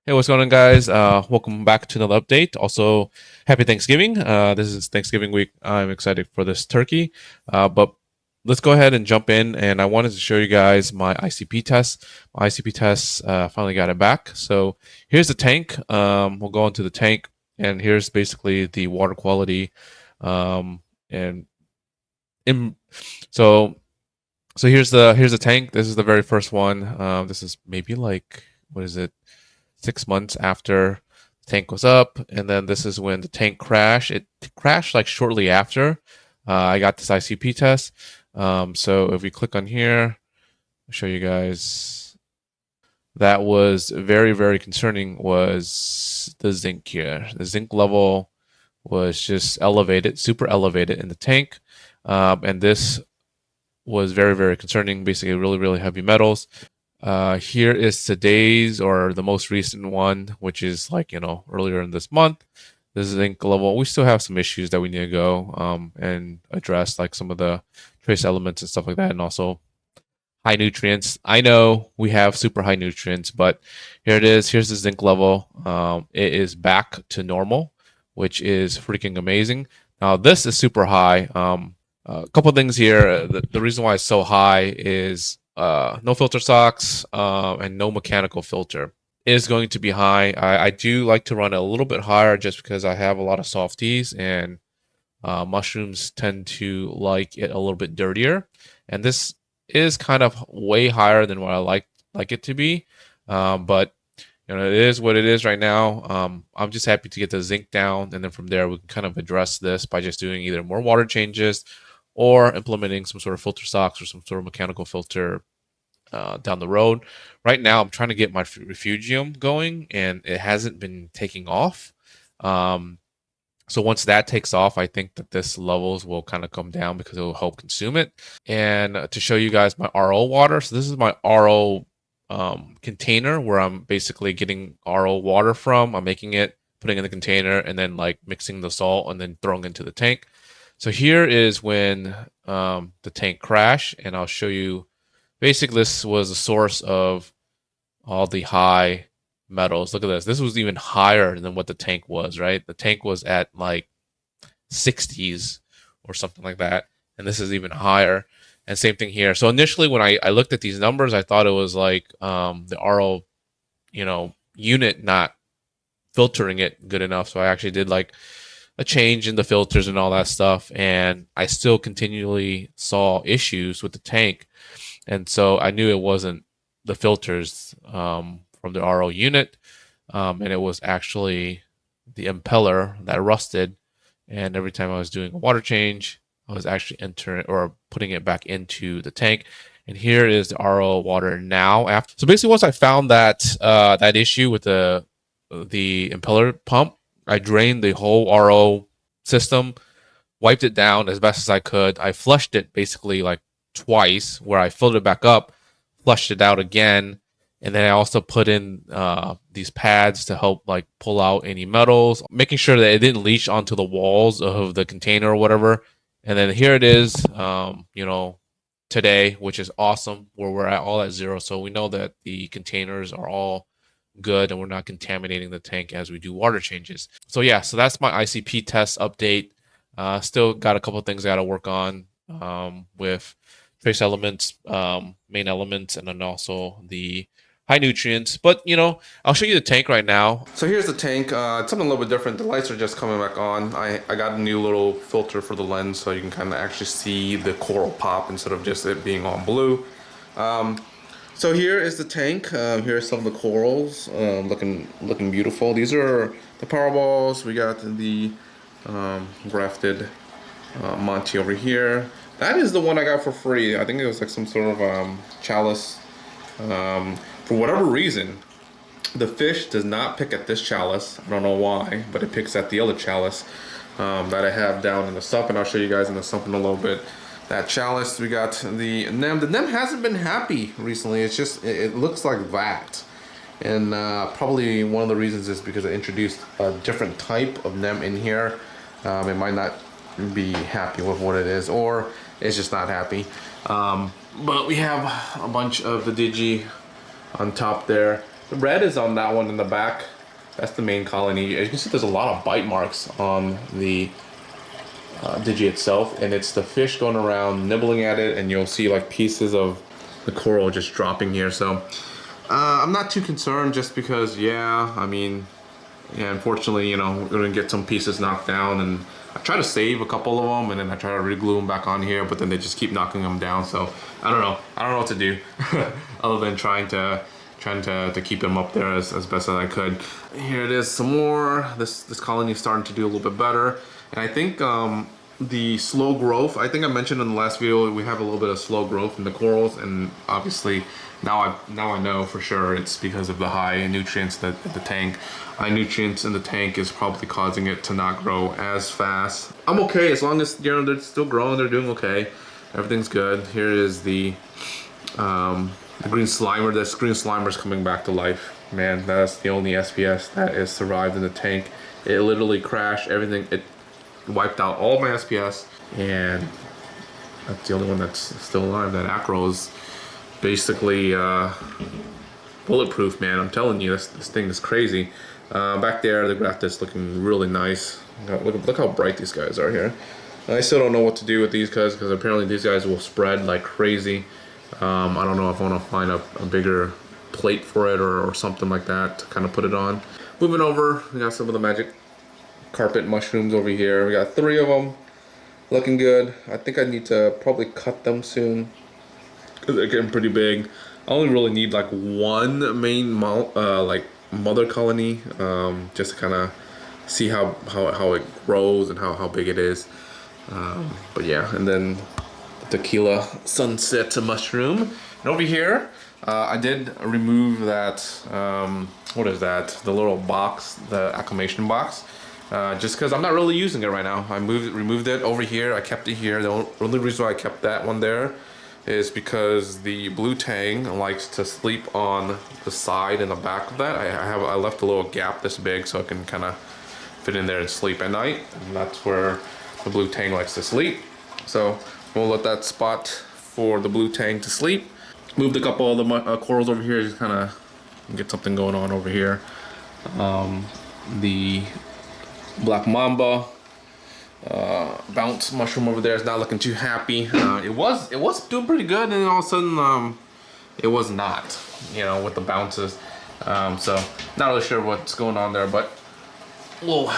Hey, what's going on, guys? Welcome back to another update. Also, happy Thanksgiving. This is Thanksgiving week. I'm excited for this turkey. But let's go ahead and jump in. And I wanted to show you guys my ICP test. My ICP test finally got it back. So here's the tank. We'll go into the tank, and here's basically the water quality. And in, so so here's the tank. This is the very first one. This is maybe like, what is it? 6 months after the tank was up, and then this is when the tank crashed. It crashed like shortly after I got this ICP test. So if we click on here, I'll show you guys. That was very concerning. Was the zinc here? The zinc level was just elevated, super elevated in the tank, and this was very concerning. Basically, really heavy metals. Here is today's or the most recent one, which is like, earlier in this month. This is zinc level. We still have some issues that we need to go and address, like some of the trace elements and stuff like that, and also high nutrients. I know we have super high nutrients, but here it is. Here's the zinc level. It is back to normal, which is freaking amazing. Now this is super high. A couple of things here. The reason why it's so high is no filter socks and no mechanical filter is going to be high. I do like to run a little bit higher just because I have a lot of softies, and mushrooms tend to like it a little bit dirtier. And this is kind of way higher than what I like it to be. But it is what it is right now. I'm just happy to get the zinc down, and then from there we can kind of address this by just doing either more water changes or implementing some sort of filter socks or some sort of mechanical filter down the road. Right now, I'm trying to get my refugium going, and it hasn't been taking off. So once that takes off, I think that this levels will kind of come down because it will help consume it. And to show you guys my RO water, so this is my RO container where I'm basically getting RO water from. I'm making it, putting in the container, and then like mixing the salt and then throwing into the tank. So here is when the tank crashed, and I'll show you. Basically, this was a source of all the high metals. Look at this. This was even higher than what the tank was, right? The tank was at like 60s or something like that, and this is even higher. And same thing here. So initially, when I looked at these numbers, I thought it was like the RO, unit not filtering it good enough. So I actually did like a change in the filters and all that stuff, and I still continually saw issues with the tank. And so I knew it wasn't the filters from the RO unit, and it was actually the impeller that rusted. And every time I was doing a water change, I was actually entering or putting it back into the tank. And here is the RO water now. After, so basically, once I found that issue with the impeller pump, I drained the whole RO system, wiped it down as best as I could. I flushed it basically like twice, where I filled it back up, flushed it out again, and then I also put in these pads to help like pull out any metals, making sure that it didn't leach onto the walls of the container or whatever. And then here it is, today, which is awesome, where we're at all at zero. So we know that the containers are all good and we're not contaminating the tank as we do water changes. So yeah, so that's my ICP test update. Still got a couple of things I got to work on with trace elements, main elements, and then also the high nutrients. But I'll show you the tank right now. So here's the tank. It's something a little bit different. The lights are just coming back on. I got a new little filter for the lens, so you can kind of actually see the coral pop instead of just it being all blue. So here is the tank. Here are some of the corals, looking beautiful. These are the power balls. We got the grafted Monty over here. That is the one I got for free. I think it was like some sort of chalice. For whatever reason, the fish does not pick at this chalice. I don't know why, but it picks at the other chalice that I have down in the sump, and I'll show you guys in the sump in a little bit. That chalice, we got the nem. The nem hasn't been happy recently. It's just, it looks like that. And probably one of the reasons is because I introduced a different type of nem in here. It might not be happy with what it is, or it's just not happy. But we have a bunch of the digi on top there. The red is on that one in the back. That's the main colony. As you can see, there's a lot of bite marks on the digi itself, and it's the fish going around nibbling at it, and you'll see like pieces of the coral just dropping here. So I'm not too concerned, just because, yeah, I mean, yeah, unfortunately, you know, we're gonna get some pieces knocked down, and I try to save a couple of them, and then I try to re-glue them back on here, but then they just keep knocking them down. So I don't know what to do other than trying to keep them up there as best as I could. Here it is, some more. This colony is starting to do a little bit better. And I think the slow growth, I think I mentioned in the last video, we have a little bit of slow growth in the corals, and obviously now I know for sure it's because of the high nutrients in the tank. High nutrients in the tank is probably causing it to not grow as fast. I'm okay as long as, you know, they're still growing, they're doing okay. Everything's good. Here is the green slimer. This green slimer is coming back to life. Man, that's the only SPS that has survived in the tank. It literally crashed everything. It wiped out all my SPS, and that's the only one that's still alive. That acro is basically bulletproof, man. I'm telling you, this thing is crazy. Back there, the graft is looking really nice. Look how bright these guys are here. I still don't know what to do with these guys, because apparently these guys will spread like crazy. I don't know if I want to find a bigger plate for it or something like that to kind of put it on. Moving over, we got some of the magic carpet mushrooms over here. We got 3 of them, looking good. I think I need to probably cut them soon because they're getting pretty big. I only really need like one main like mother colony, just to kind of see how it grows and how big it is. But yeah, and then tequila sunset mushroom. And over here, I did remove that, what is that? The little box, the acclimation box. Just because I'm not really using it right now. I removed it over here. I kept it here. The only reason why I kept that one there is because the blue tang likes to sleep on the side and the back of that. I left a little gap this big so it can kind of fit in there and sleep at night. And that's where the blue tang likes to sleep. So we'll let that spot for the blue tang to sleep. Moved a couple of the corals over here, just kind of get something going on over here. The black mamba bounce mushroom over there is not looking too happy. It was doing pretty good, and then all of a sudden it was not, you know, with the bounces. So not really sure what's going on there, but we'll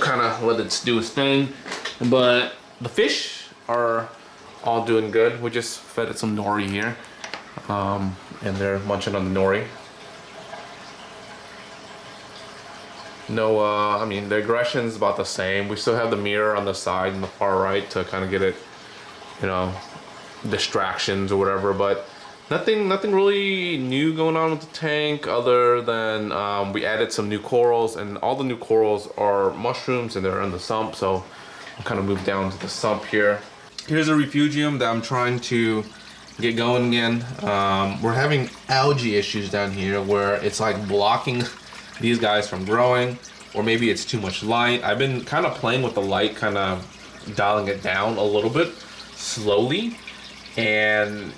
kind of let it do its thing. But the fish are all doing good. We just fed it some nori here, and they're munching on the nori. No, I mean, the aggression's about the same. We still have the mirror on the side and the far right to kind of get it, you know, distractions or whatever, but nothing really new going on with the tank other than we added some new corals, and all the new corals are mushrooms and they're in the sump, so I'll kind of move down to the sump here. Here's a refugium that I'm trying to get going again. We're having algae issues down here where it's like blocking these guys from growing, or maybe it's too much light. I've been kind of playing with the light, kind of dialing it down a little bit slowly, and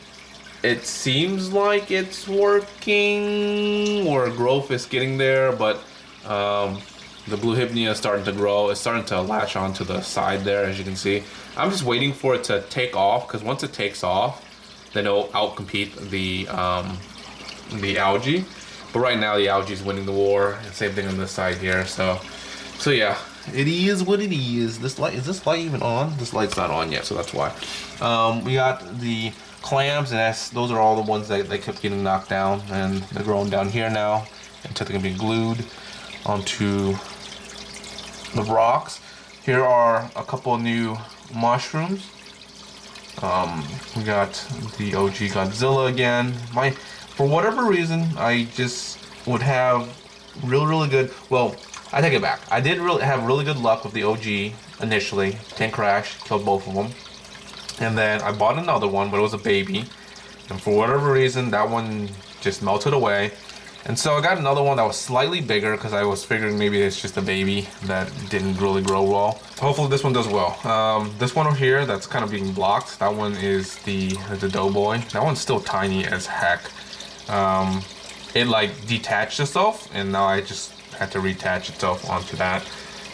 it seems like it's working, or growth is getting there, but the blue hypnea is starting to grow. It's starting to latch onto the side there, as you can see. I'm just waiting for it to take off, because once it takes off, then it'll outcompete the algae. But right now the algae is winning the war, and same thing on this side here. So yeah, it is what it is. This light, is this light even on? This light's not on yet, so that's why. We got the clams, and those are all the ones that they kept getting knocked down, and they're growing down here now until they can be glued onto the rocks. Here are a couple of new mushrooms. We got the OG Godzilla again. For whatever reason, I just would have really good, well, I take it back. I did have really good luck with the OG initially. Tank crash, killed both of them. And then I bought another one, but it was a baby. And for whatever reason, that one just melted away. And so I got another one that was slightly bigger, because I was figuring maybe it's just a baby that didn't really grow well. Hopefully this one does well. This one over here that's kind of being blocked, that one is the doughboy. That one's still tiny as heck. it like detached itself, and now I just had to reattach itself onto that.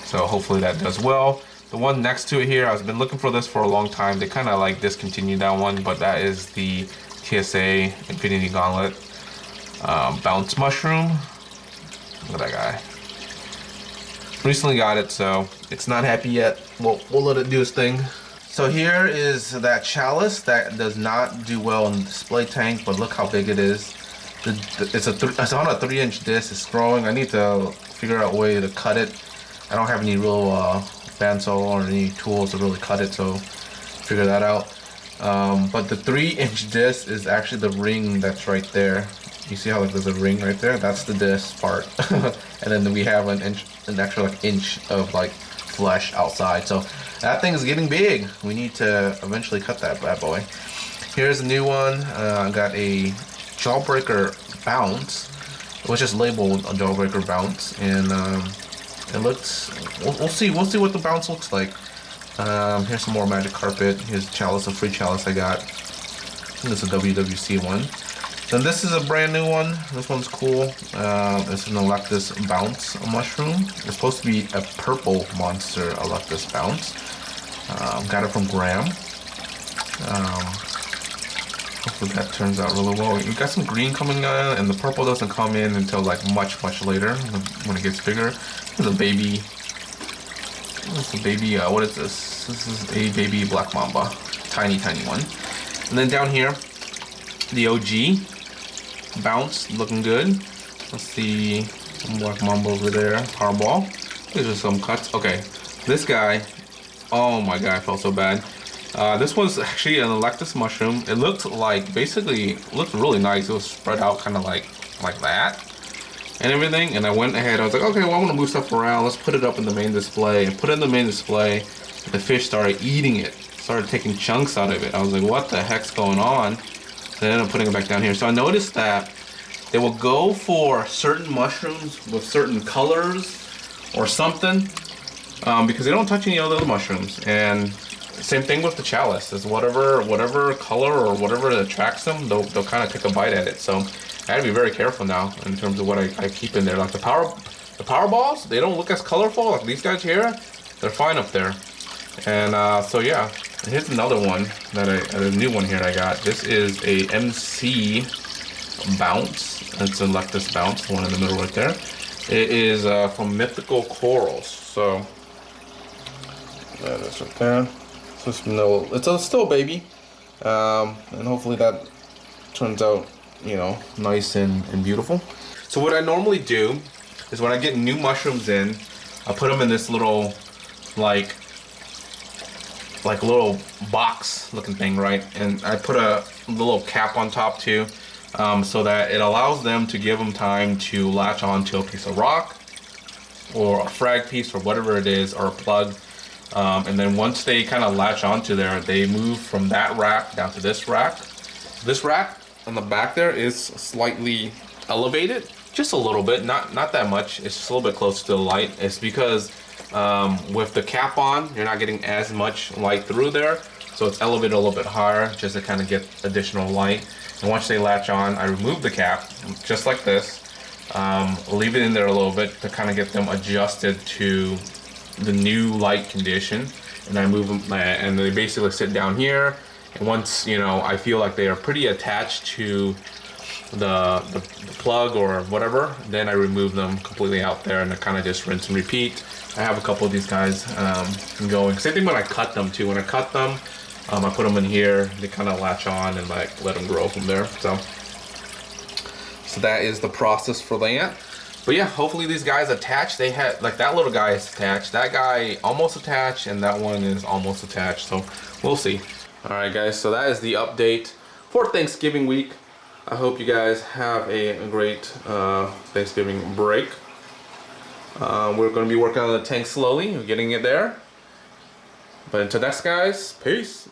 So hopefully that does well. The one next to it here, I've been looking for this for a long time. They kind of like discontinued that one, but that is the TSA Infinity Gauntlet Bounce Mushroom. Look at that guy. Recently got it, so it's not happy yet. We'll let it do its thing. So here is that chalice that does not do well in the display tank, but look how big it is. It's on a 3-inch disc. It's growing. I need to figure out a way to cut it. I don't have any real bandsaw or any tools to really cut it, so figure that out. But the 3-inch disc is actually the ring that's right there. You see how like there's a ring right there? That's the disc part. And then we have an extra like inch of like flesh outside. So that thing is getting big. We need to eventually cut that bad boy. Here's a new one. I got a Jawbreaker Bounce. It was just labeled a Jawbreaker Bounce, and it looks. We'll see what the bounce looks like. Here's some more magic carpet. Here's chalice, a free chalice I got. I think it's a WWC one. Then this is a brand new one. This one's cool. It's an Electus Bounce mushroom. It's supposed to be a purple monster Electus Bounce. Got it from Graham. Hopefully that turns out really well. We got some green coming on, and the purple doesn't come in until like much later when it gets bigger. There's a baby. What's the baby? What is this? This is a baby black mamba, tiny one. And then down here, the OG Bounce, looking good. Let's see, some black mamba over there. Powerball. These are some cuts. Okay, this guy. Oh my god, I felt so bad. This was actually an Electus mushroom. It looked like, basically, looked really nice. It was spread out kind of like that and everything. And I went ahead, I was like, okay, well, I want to move stuff around. Let's put it up in the main display. And put it in the main display. The fish started eating it. Started taking chunks out of it. I was like, what the heck's going on? Then I ended up putting it back down here. So I noticed that they will go for certain mushrooms with certain colors or something because they don't touch any other mushrooms. And same thing with the chalice. Is whatever color or whatever attracts them, they'll kind of take a bite at it. So I had to be very careful now in terms of what I keep in there. Like the power balls, they don't look as colorful. Like these guys here, they're fine up there. And so yeah, here's another one that a new one here I got. This is a MC Bounce. It's a Electus Bounce, the one in the middle right there. It is from Mythical Corals. So that is right there. So it's still a baby, and hopefully that turns out, you know, nice and beautiful. So what I normally do is when I get new mushrooms in, I put them in this little like little box looking thing, right? And I put a little cap on top too, so that it allows them to give them time to latch onto a piece of rock or a frag piece or whatever it is, or a plug. And then once they kind of latch onto there, they move from that rack down to this rack. This rack on the back there is slightly elevated, just a little bit, not that much. It's just a little bit closer to the light. It's because with the cap on, you're not getting as much light through there, so it's elevated a little bit higher just to kind of get additional light. And once they latch on, I remove the cap just like this, leave it in there a little bit to kind of get them adjusted to the new light condition, and I move them, and they basically sit down here. And once, you know, I feel like they are pretty attached to the plug or whatever, then I remove them completely out there, and I kind of just rinse and repeat. I have a couple of these guys going. Same thing when I cut them too. When I cut them, I put them in here. They kind of latch on and like let them grow from there. So that is the process for that. But yeah, hopefully these guys attach. They had, like, that little guy is attached, that guy almost attached, and that one is almost attached. So we'll see. All right, guys. So that is the update for Thanksgiving week. I hope you guys have a great Thanksgiving break. We're going to be working on the tank slowly. We're getting it there. But until next, guys, peace.